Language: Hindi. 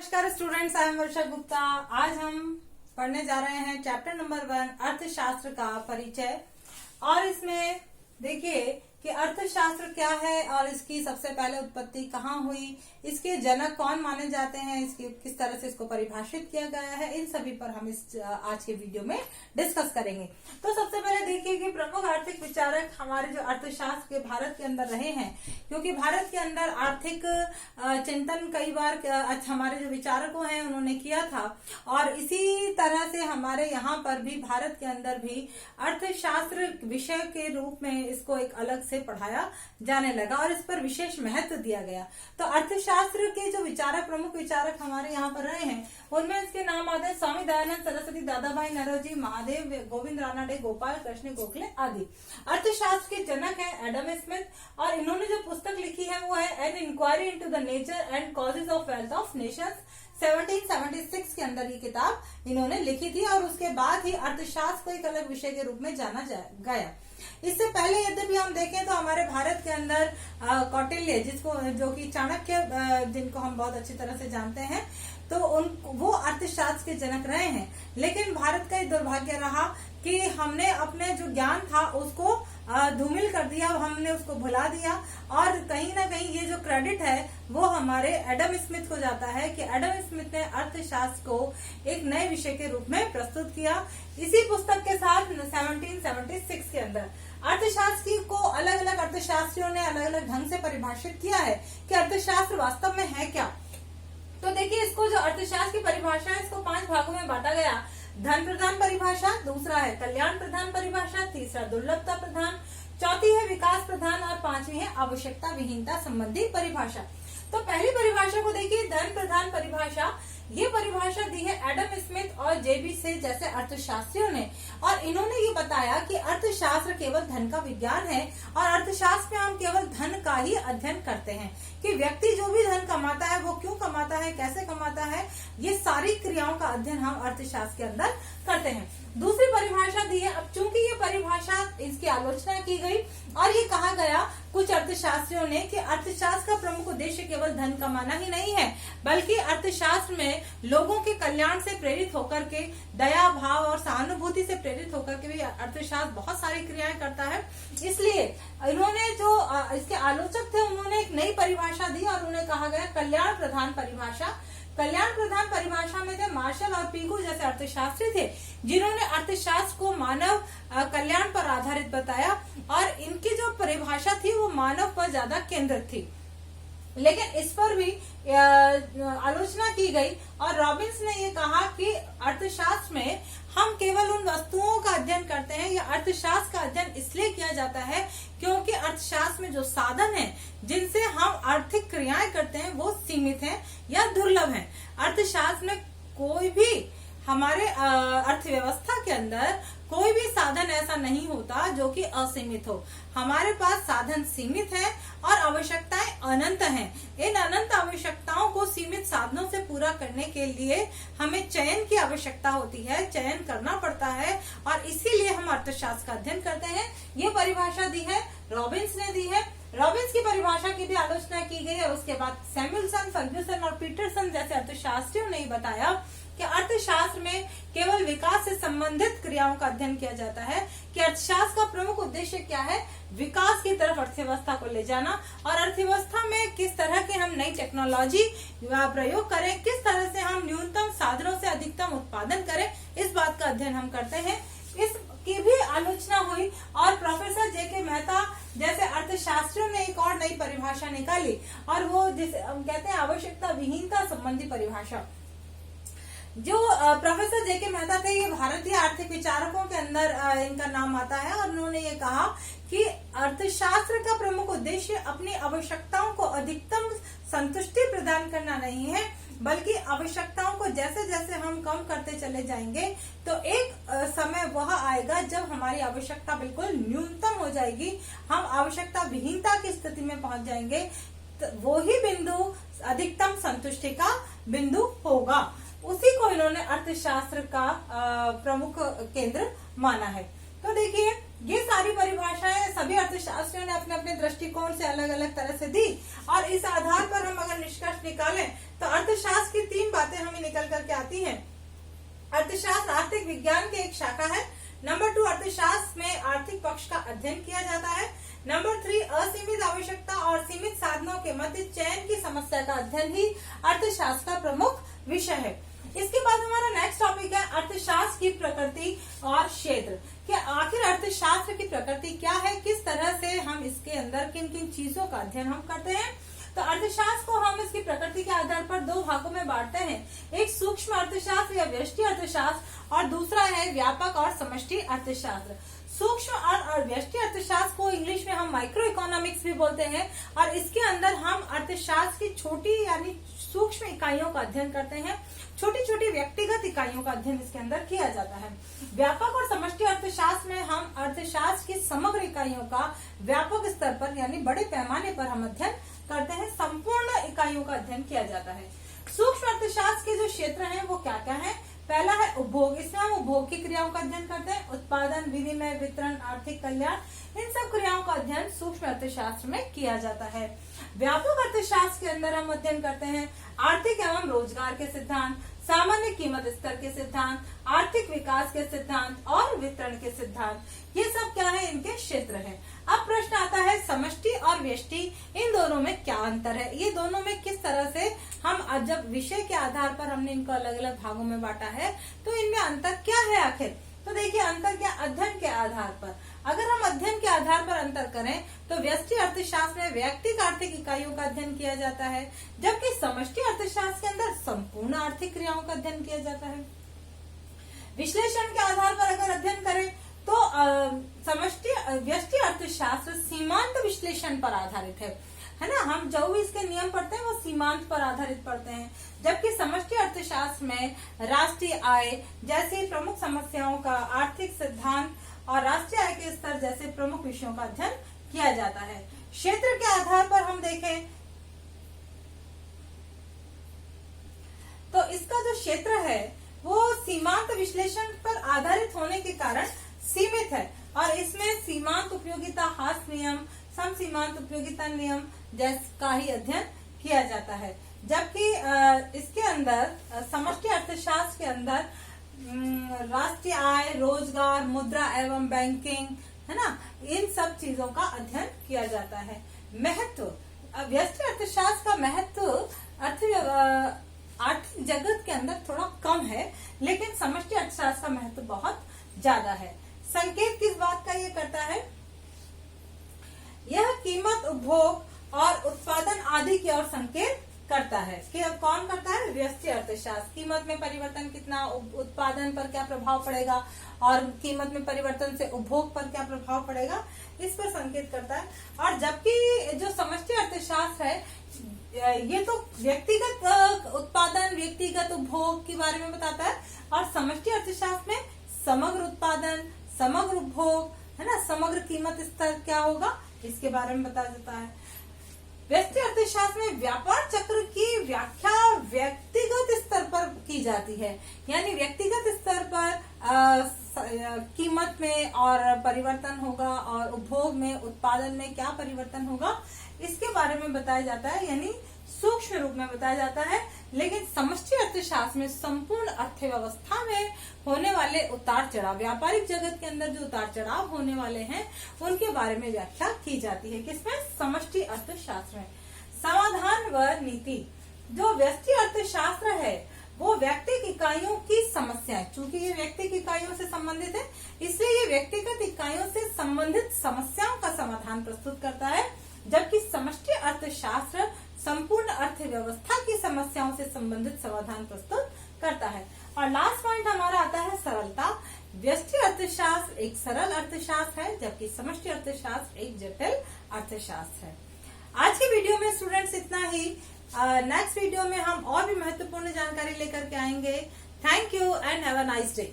नमस्कार स्टूडेंट्स, आई एम वर्षा गुप्ता। आज हम पढ़ने जा रहे हैं चैप्टर नंबर 1 अर्थशास्त्र का परिचय। और इसमें देखिए कि अर्थशास्त्र क्या है और इसकी सबसे पहले उत्पत्ति कहाँ हुई, इसके जनक कौन माने जाते हैं, इसकी किस तरह से इसको परिभाषित किया गया है, इन सभी पर हम इस आज के वीडियो में डिस्कस करेंगे। तो सबसे पहले देखिए कि प्रमुख आर्थिक विचारक हमारे जो अर्थशास्त्र के भारत के अंदर रहे हैं, क्योंकि भारत के अंदर आर्थिक चिंतन कई बार हमारे जो विचारकों हैं उन्होंने किया था। और इसी तरह से हमारे यहाँ पर भी भारत के अंदर भी अर्थशास्त्र विषय के रूप में इसको एक अलग से पढ़ाया जाने लगा और इस पर विशेष महत्व दिया गया। तो अर्थशास्त्र के जो विचारक, प्रमुख विचारक हमारे यहाँ पर रहे हैं, उनमें इसके नाम आते हैं स्वामी दयानंद सरस्वती, दादा भाई नौरोजी, महादेव, गोविंद रानडे, गोपाल कृष्ण गोखले आदि। अर्थशास्त्र के जनक है एडम स्मिथ और इन्होंने जो पुस्तक लिखी है वो है an inquiry into the nature and causes of wealth of nations. 1776 के अंदर ये किताब इन्होंने लिखी थी और उसके बाद ही अर्थशास्त्र को एक अलग विषय के रूप में जाना गया। इससे पहले यद्यपि हम देखें तो हमारे भारत के अंदर कौटिल्य, जो कि चाणक्य, जिनको हम बहुत अच्छी तरह से जानते हैं, तो वो अर्थशास्त्र के जनक रहे हैं। लेकिन भारत का ये दुर्भाग्य रहा कि हमने अपने जो ज्ञान था उसको धूमिल कर दिया, हमने उसको भुला दिया और कहीं ना कहीं ये जो क्रेडिट है वो हमारे एडम स्मिथ को जाता है कि एडम स्मिथ ने अर्थशास्त्र को एक नए विषय के रूप में प्रस्तुत किया। इसी पुस्तक के साथ 1776 के अंदर अर्थशास्त्र को अलग अलग अर्थशास्त्रियों ने अलग अलग ढंग से परिभाषित किया है कि अर्थशास्त्र वास्तव में है क्या। तो देखिए, इसको जो अर्थशास्त्र की परिभाषा है इसको 5 भागों में बांटा गया। धन प्रधान परिभाषा, दूसरा है कल्याण प्रधान परिभाषा, तीसरा दुर्लभता प्रधान, चौथी है विकास प्रधान और पांचवी है आवश्यकता विहीनता संबंधी परिभाषा। तो पहली परिभाषा को देखिए, धन प्रधान परिभाषा। ये परिभाषा दी है एडम स्मिथ और जेबी से जैसे अर्थशास्त्रियों ने। और इन्होंने ये बताया कि अर्थशास्त्र केवल धन का विज्ञान है और अर्थशास्त्र में हम केवल धन का ही अध्ययन करते हैं कि व्यक्ति जो भी धन कमाता है वो क्यों कमाता है, कैसे कमाता है, ये सारी क्रियाओं का अध्ययन हम अर्थशास्त्र के अंदर करते हैं। दूसरी परिभाषा दी है। अब चूंकि ये परिभाषा, इसकी आलोचना की गई और ये कहा गया कुछ अर्थशास्त्रियों ने कि अर्थशास्त्र का प्रमुख उद्देश्य केवल धन कमाना ही नहीं है, बल्कि अर्थशास्त्र में लोगों के कल्याण से प्रेरित होकर के, दया भाव और सहानुभूति से प्रेरित होकर के भी अर्थशास्त्र बहुत सारी क्रियाएं करता है। इसलिए इन्होंने जो इसके आलोचक थे उन्होंने एक नई परिभाषा दी और उन्हें कहा गया कल्याण प्रधान परिभाषा। कल्याण प्रधान परिभाषा में थे मार्शल और पीगू जैसे अर्थशास्त्री थे, जिन्होंने अर्थशास्त्र को मानव कल्याण पर आधारित बताया और इनकी जो परिभाषा थी वो मानव पर ज्यादा केंद्रित थी। लेकिन इस पर भी आलोचना की गई और रॉबिन्स ने ये कहा कि अर्थशास्त्र में हम केवल उन वस्तुओं का अध्ययन करते हैं या अर्थशास्त्र का अध्ययन इसलिए किया जाता है क्योंकि अर्थशास्त्र में जो साधन है जिनसे हम आर्थिक क्रियाएं करते हैं वो सीमित हैं या दुर्लभ हैं। अर्थशास्त्र में कोई भी, हमारे अर्थव्यवस्था के अंदर कोई भी साधन ऐसा नहीं होता जो कि असीमित हो। हमारे पास साधन सीमित हैं और आवश्यकताएं अनंत हैं। इन अनंत आवश्यकताओं को सीमित साधनों से पूरा करने के लिए हमें चयन की आवश्यकता होती है, चयन करना पड़ता है और इसीलिए हम अर्थशास्त्र का अध्ययन करते हैं। ये परिभाषा दी है, रॉबिन्स ने दी है। रॉबिन्स की परिभाषा की भी आलोचना की गई और उसके बाद सैमुअलसन, फर्ग्यूसन और पीटरसन जैसे अर्थशास्त्रियों ने बताया कि अर्थशास्त्र में केवल विकास से संबंधित क्रियाओं का अध्ययन किया जाता है, कि अर्थशास्त्र का प्रमुख उद्देश्य क्या है, विकास की तरफ अर्थव्यवस्था को ले जाना और अर्थव्यवस्था में किस तरह के हम नई टेक्नोलॉजी प्रयोग करें, किस तरह से हम न्यूनतम साधनों से अधिकतम उत्पादन करें, इस बात का अध्ययन हम करते हैं। इसकी भी आलोचना हुई और प्रोफेसर जेके मेहता जैसे अर्थशास्त्रियों ने एक और नई परिभाषा निकाली और वो जिसे हम कहते हैं आवश्यकता विहीनता संबंधी परिभाषा। जो प्रोफेसर जेके मेहता थे, ये भारतीय आर्थिक विचारकों के अंदर इनका नाम आता है और उन्होंने ये कहा कि अर्थशास्त्र का प्रमुख उद्देश्य अपनी आवश्यकताओं को अधिकतम संतुष्टि प्रदान करना नहीं है, बल्कि आवश्यकताओं को जैसे जैसे हम कम करते चले जाएंगे तो एक समय वह आएगा जब हमारी आवश्यकता बिल्कुल न्यूनतम हो जाएगी, हम आवश्यकता विहीनता की स्थिति में पहुंच जाएंगे, तो वो ही बिंदु अधिकतम संतुष्टि का बिंदु होगा। उसी को इन्होंने अर्थशास्त्र का प्रमुख केंद्र माना है। तो देखिए, ये सारी परिभाषाएं सभी अर्थशास्त्रियों ने अपने अपने दृष्टिकोण से अलग अलग तरह से दी और इस आधार पर हम अगर निष्कर्ष निकालें तो अर्थशास्त्र की 3 होती है। अर्थशास्त्र आर्थिक विज्ञान की एक शाखा है। नंबर 2, अर्थशास्त्र में आर्थिक पक्ष का अध्ययन किया जाता है। नंबर 3, असीमित आवश्यकता और सीमित साधनों के मध्य चयन की समस्या का अध्ययन ही अर्थशास्त्र का प्रमुख विषय है। इसके बाद हमारा नेक्स्ट टॉपिक है अर्थशास्त्र की प्रकृति और क्षेत्र। कि आखिर अर्थशास्त्र की प्रकृति क्या है, किस तरह से हम इसके अंदर किन किन चीजों का अध्ययन हम करते हैं। तो अर्थशास्त्र को हम इसकी प्रकृति के आधार पर 2 भागों में बांटते हैं, एक सूक्ष्म अर्थशास्त्र या व्यष्टि अर्थशास्त्र और दूसरा है व्यापक और समष्टि अर्थशास्त्र। सूक्ष्म और व्यष्टि अर्थशास्त्र को इंग्लिश में हम माइक्रो इकोनॉमिक्स भी बोलते हैं और इसके अंदर हम अर्थशास्त्र की छोटी यानी सूक्ष्म इकाइयों का अध्ययन करते हैं, छोटी छोटी व्यक्तिगत इकाइयों का अध्ययन इसके अंदर किया जाता है। व्यापक और समष्टि अर्थशास्त्र में हम अर्थशास्त्र की समग्र इकाइयों का व्यापक स्तर पर यानी बड़े पैमाने पर हम अध्ययन करते हैं, संपूर्ण इकाइयों का अध्ययन किया जाता है। सूक्ष्म अर्थशास्त्र के जो क्षेत्र हैं वो क्या क्या है। पहला है उपभोग, इसमें हम उपभोग की क्रियाओं का अध्ययन करते हैं। उत्पादन, विनिमय, वितरण, आर्थिक कल्याण, इन सब क्रियाओं का अध्ययन सूक्ष्म अर्थशास्त्र में किया जाता है। व्यापक अर्थशास्त्र के अंदर हम अध्ययन करते हैं आर्थिक एवं रोजगार के सिद्धांत, सामान्य कीमत स्तर के सिद्धांत, आर्थिक विकास के सिद्धांत और वितरण के सिद्धांत। ये सब क्या है, इनके क्षेत्र हैं। अब प्रश्न आता है समष्टि और व्यष्टि, इन दोनों में क्या अंतर है, ये दोनों में किस तरह से हम जब विषय के आधार पर हमने इनको अलग अलग भागों में बांटा है तो इनमें अंतर क्या है आखिर। तो देखिए अंतर क्या, अध्ययन के आधार पर। अगर हम अध्ययन के आधार पर अंतर करें तो व्यष्टि अर्थशास्त्र में व्यक्तिगत आर्थिक इकाइयों का अध्ययन किया जाता है, जबकि समष्टि अर्थशास्त्र के अंदर संपूर्ण आर्थिक क्रियाओं का अध्ययन किया जाता है। विश्लेषण के आधार पर अगर अध्ययन करें तो व्यष्टि अर्थशास्त्र सीमांत विश्लेषण पर आधारित है ना। हम जो भी इसके नियम पढ़ते हैं वो सीमांत पर आधारित पढ़ते हैं, जबकि समष्टि अर्थशास्त्र में राष्ट्रीय आय जैसी प्रमुख समस्याओं का, आर्थिक सिद्धांत और राष्ट्रीय आय के स्तर जैसे प्रमुख विषयों का अध्ययन किया जाता है। क्षेत्र के आधार पर हम देखें तो इसका जो क्षेत्र है वो सीमांत विश्लेषण पर आधारित होने के कारण सीमित है और इसमें सीमांत उपयोगिता हास नियम, सम सीमांत उपयोगिता नियम जैसा ही अध्ययन किया जाता है। जबकि इसके अंदर समष्टि अर्थशास्त्र के अंदर राष्ट्रीय आय, रोजगार, मुद्रा एवं बैंकिंग, है ना, इन सब चीजों का अध्ययन किया जाता है। महत्व, व्यष्टि अर्थशास्त्र का महत्व आर्थिक जगत के अंदर थोड़ा कम है, लेकिन समष्टि अर्थशास्त्र का महत्व बहुत ज्यादा है। संकेत किस बात का ये करता है, यह कीमत, उपभोग और उत्पादन आदि की ओर संकेत करता है। कि अब कौन करता है, व्यष्टि अर्थशास्त्र। कीमत में परिवर्तन कितना, उत्पादन पर क्या प्रभाव पड़ेगा और कीमत में परिवर्तन से उपभोग पर क्या प्रभाव पड़ेगा, इस पर संकेत करता है। और जबकि जो समष्टि अर्थशास्त्र है ये तो व्यक्तिगत उत्पादन, व्यक्तिगत उपभोग के बारे में बताता है और समष्टि अर्थशास्त्र में समग्र उत्पादन, समग्र उपभोग, है ना, समग्र कीमत स्तर क्या होगा इसके बारे में बता देता है। व्यष्टि अर्थशास्त्र में व्यापार चक्र की व्याख्या व्यक्तिगत स्तर पर की जाती है, यानी व्यक्तिगत स्तर पर कीमत में और परिवर्तन होगा और उपभोग में, उत्पादन में क्या परिवर्तन होगा इसके बारे में बताया जाता है, यानी सूक्ष्म रूप में बताया जाता है। लेकिन समष्टि अर्थशास्त्र में संपूर्ण अर्थव्यवस्था में होने वाले उतार चढ़ाव, व्यापारिक जगत के अंदर जो उतार चढ़ाव होने वाले हैं उनके बारे में व्याख्या की जाती है। किसमें, समष्टि अर्थशास्त्र में। समाधान व नीति, जो व्यष्टि अर्थशास्त्र है वो व्यक्तिगत इकाइयों की समस्याएं, चूंकि ये व्यक्तिगत इकाइयों से संबंधित है इसलिए ये व्यक्तिगत इकाइयों से संबंधित समस्याओं का समाधान प्रस्तुत करता है, जबकि समष्टि अर्थशास्त्र संपूर्ण अर्थव्यवस्था की समस्याओं से संबंधित समाधान प्रस्तुत करता है। और लास्ट पॉइंट हमारा आता है सरलता। व्यष्टि अर्थशास्त्र एक सरल अर्थशास्त्र है, जबकि समष्टि अर्थशास्त्र एक जटिल अर्थशास्त्र है। आज की वीडियो में स्टूडेंट्स इतना ही। नेक्स्ट वीडियो में हम और भी महत्वपूर्ण जानकारी लेकर के आएंगे। Thank you and have a nice day.